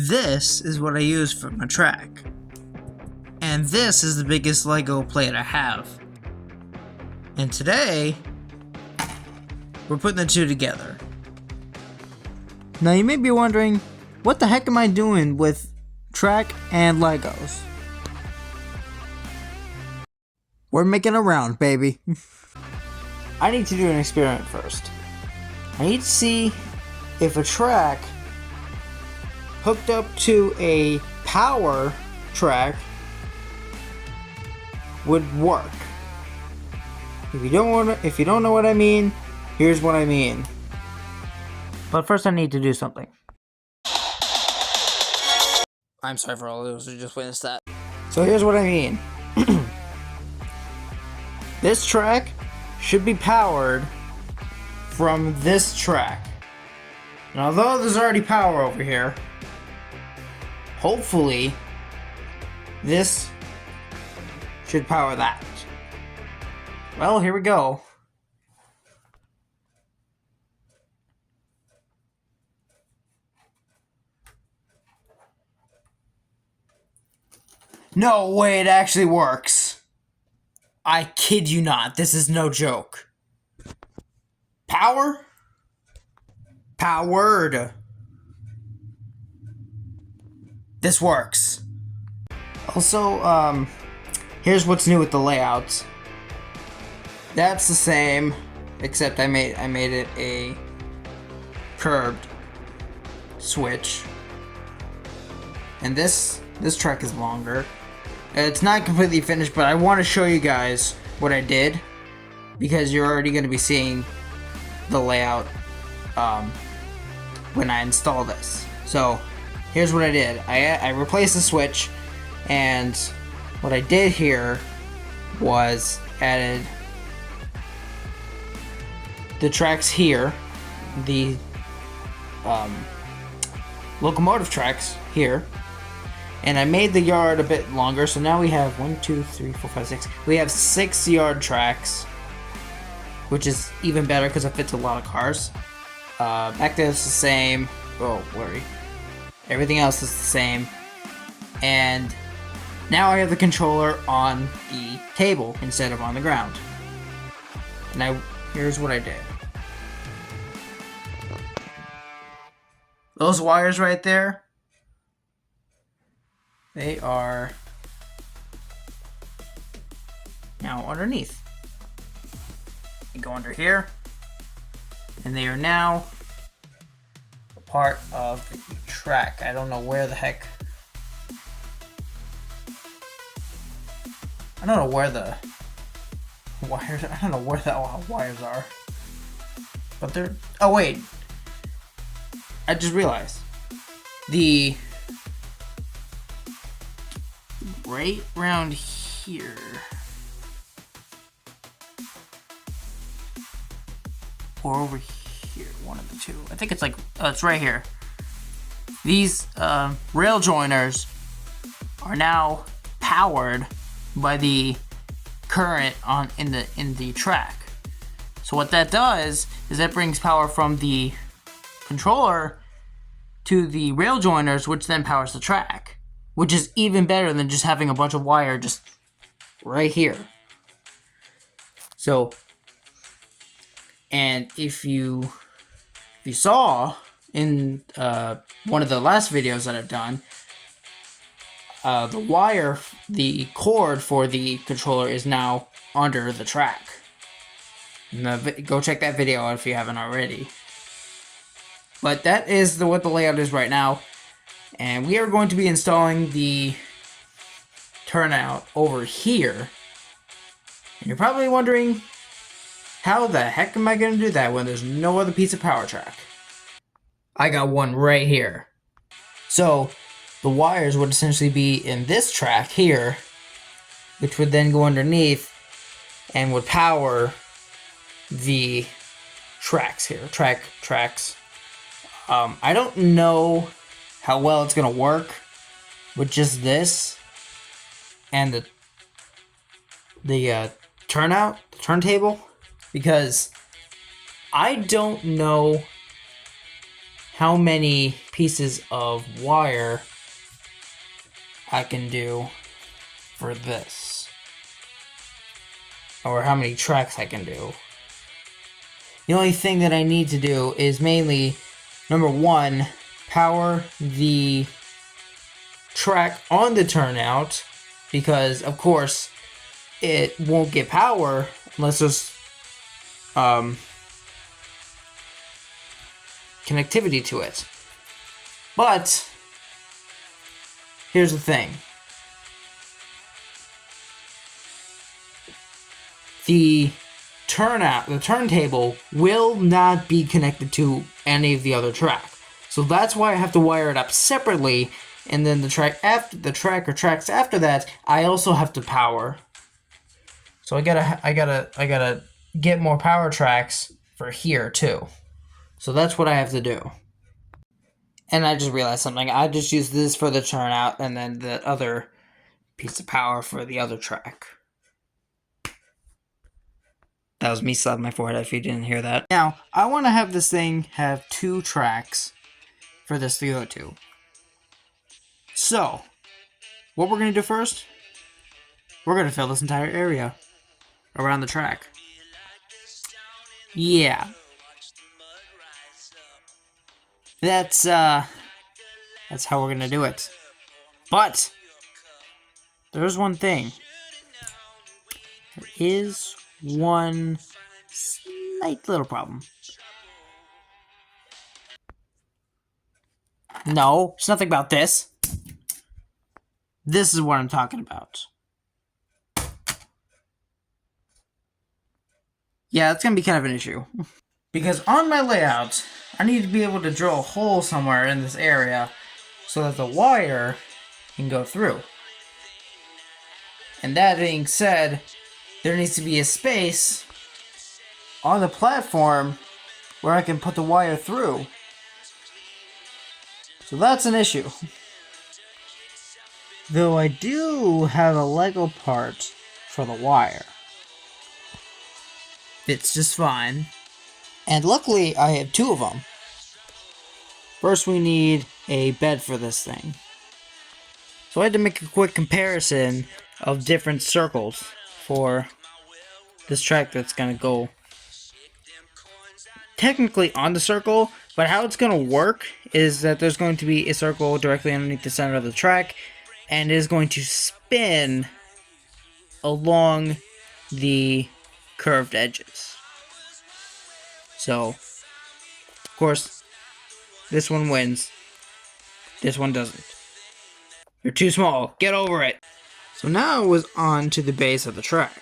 This is what I use for my track. And this is the biggest Lego plate I have. And today, we're putting the two together. Now you may be wondering, what the heck am I doing with track and Legos? We're making a round, baby. I need to do an experiment first. I need to see if a track hooked up to a power track would work. If you don't know what I mean, here's what I mean. But first I need to do something. I'm sorry for all those who just witnessed that. So here's what I mean. This track should be powered from this track. And although there's already power over here, hopefully this should power that. Well, here we go. No way, it actually works. I kid you not, this is no joke. Power? Powered. This works. Also, here's what's new with the layouts. That's the same, except I made it a curved switch. And this track is longer. It's not completely finished, but I want to show you guys what I did, because you're already going to be seeing the layout when I install this. So here's what I did. I replaced the switch, and what I did here was added the tracks here, the locomotive tracks here, and I made the yard a bit longer, so now we have 1, 2, 3, 4, 5, 6. We have 6 yard tracks, which is even better because it fits a lot of cars. Back there it's the same. Oh, worry. Everything else is the same. And now I have the controller on the table instead of on the ground. Now, here's what I did. Those wires right there, they are now underneath. You go under here, and they are now a part of the track. I don't know where the heck. I don't know where the wires. I don't know where the wires are. But they're. Oh wait. I just realized the right around here. Or over here, one of the two. I think it's like, it's right here. These rail joiners are now powered by the current in the track. So what that does is that brings power from the controller to the rail joiners, which then powers the track, which is even better than just having a bunch of wire just right here. So, and if you saw in one of the last videos that I've done, the cord for the controller is now under the track. Go check that video out if you haven't already. But that is what the layout is right now. And we are going to be installing the turnout over here. And you're probably wondering, how the heck am I going to do that when there's no other piece of power track? I got one right here. So the wires would essentially be in this track here, which would then go underneath and would power the tracks here, tracks. I don't know how well it's gonna work with just this and the turntable, because I don't know how many pieces of wire I can do for this, or how many tracks I can do. The only thing that I need to do is mainly, number one, power the track on the turnout, because of course it won't get power unless there's connectivity to it. But here's the thing. The turntable will not be connected to any of the other track. So that's why I have to wire it up separately, and then the track or tracks after that, I also have to power. So I gotta get more power tracks for here too. So that's what I have to do. And I just realized something. I just used this for the turnout, and then the other piece of power for the other track. That was me slapping my forehead if you didn't hear that. Now, I want to have this thing have 2 tracks for this to go to. So, what we're going to do first, we're going to fill this entire area around the track. Yeah. That's how we're going to do it. But, there's one thing. There is one slight little problem. No, it's nothing about this. This is what I'm talking about. Yeah, it's going to be kind of an issue. Because on my layout, I need to be able to drill a hole somewhere in this area so that the wire can go through. And that being said, there needs to be a space on the platform where I can put the wire through. So that's an issue. Though I do have a Lego part for the wire. Fits just fine. And luckily, I have 2 of them. First, we need a bed for this thing. So I had to make a quick comparison of different circles for this track that's going to go technically on the circle, but how it's going to work is that there's going to be a circle directly underneath the center of the track, and it is going to spin along the curved edges. So, of course, this one wins. This one doesn't. You're too small. Get over it. So now it was on to the base of the track.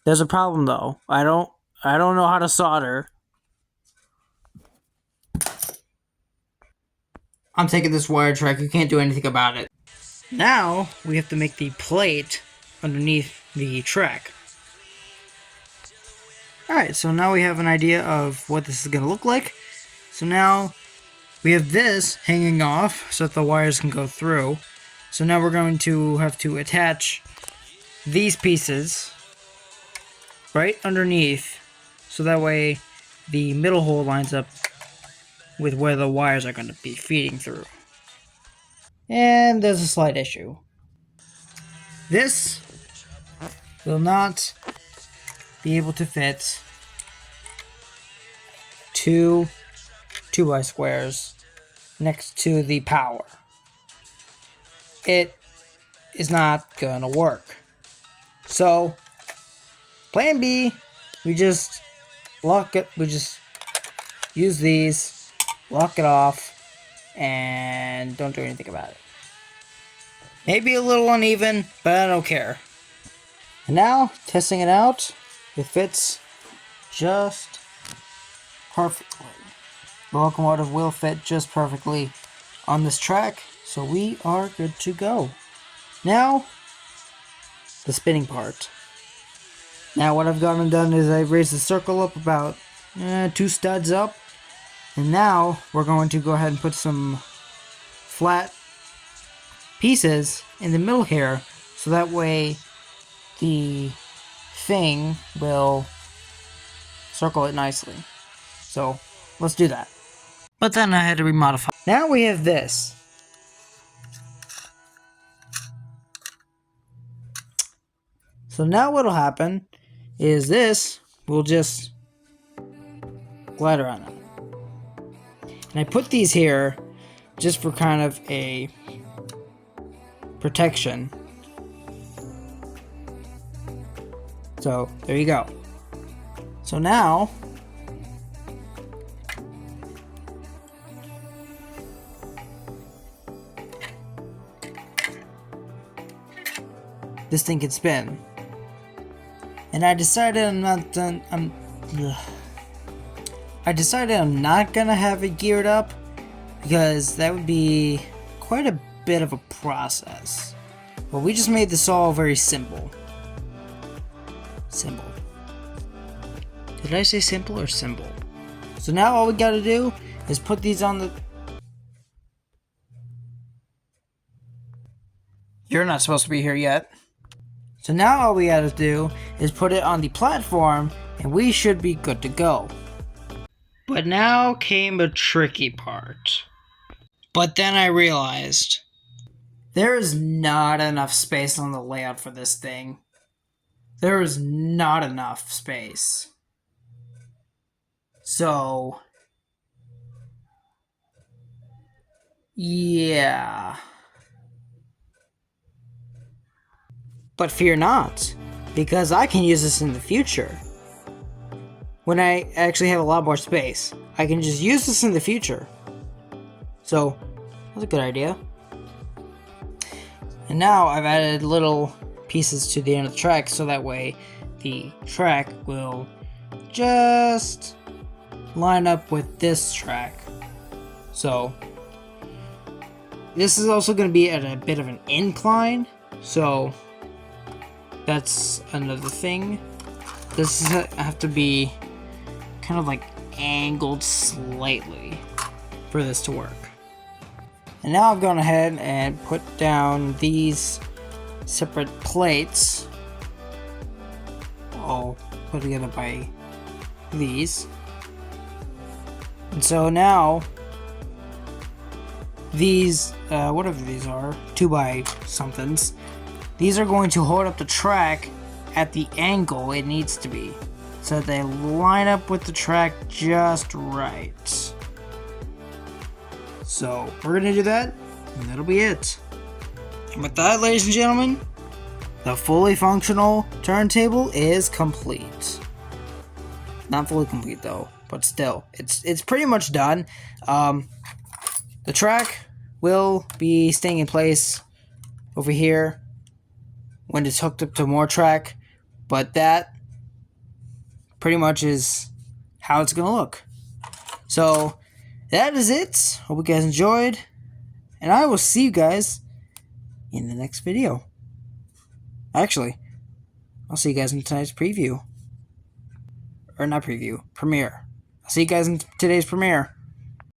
There's a problem though. I don't know how to solder. I'm taking this wire track. You can't do anything about it. Now we have to make the plate underneath the track. Alright, so now we have an idea of what this is going to look like. So now we have this hanging off so that the wires can go through. So now we're going to have to attach these pieces right underneath, so that way the middle hole lines up with where the wires are going to be feeding through. And there's a slight issue. This will not be able to fit 2 2x squares next to the power. It is not gonna work. So, plan B, we just lock it, we just use these, lock it off, and don't do anything about it. Maybe a little uneven, but I don't care. And now, testing it out, it fits just perfectly. The locomotive will fit just perfectly on this track, so we are good to go. Now, the spinning part. Now what I've gone and done is I've raised the circle up about 2 studs up, and now we're going to go ahead and put some flat pieces in the middle here, so that way the thing will circle it nicely. So let's do that. But then I had to remodify. Now we have this. So now what'll happen is this will just glide around them. And I put these here just for kind of a protection. So there you go. So now this thing can spin. And I decided I'm not gonna have it geared up because that would be quite a bit of a process. But we just made this all very simple. Simple. Did I say simple or symbol? So now all we gotta do is put these on the... You're not supposed to be here yet. So now all we gotta do is put it on the platform and we should be good to go. But now came a tricky part. But then I realized there is not enough space on the layout for this thing. There is not enough space. So, yeah. But fear not, because I can use this in the future. When I actually have a lot more space, I can just use this in the future. So, that's a good idea. And now I've added little pieces to the end of the track so that way the track will just line up with this track. So, this is also going to be at a bit of an incline, so that's another thing. This have to be kind of like angled slightly for this to work. And now I've gone ahead and put down these separate plates, all put together by these. And so now these, whatever these are, 2x somethings, these are going to hold up the track at the angle it needs to be, so that they line up with the track just right. So we're gonna do that, and that'll be it. And with that, ladies and gentlemen, the fully functional turntable is complete. Not fully complete though, but still, it's pretty much done. The track will be staying in place over here when it's hooked up to more track, but that pretty much is how it's gonna look. So that is it. Hope you guys enjoyed, and I will see you guys in the next video. Actually, I'll see you guys in tonight's preview. Or not preview, premiere. I'll see you guys in today's premiere.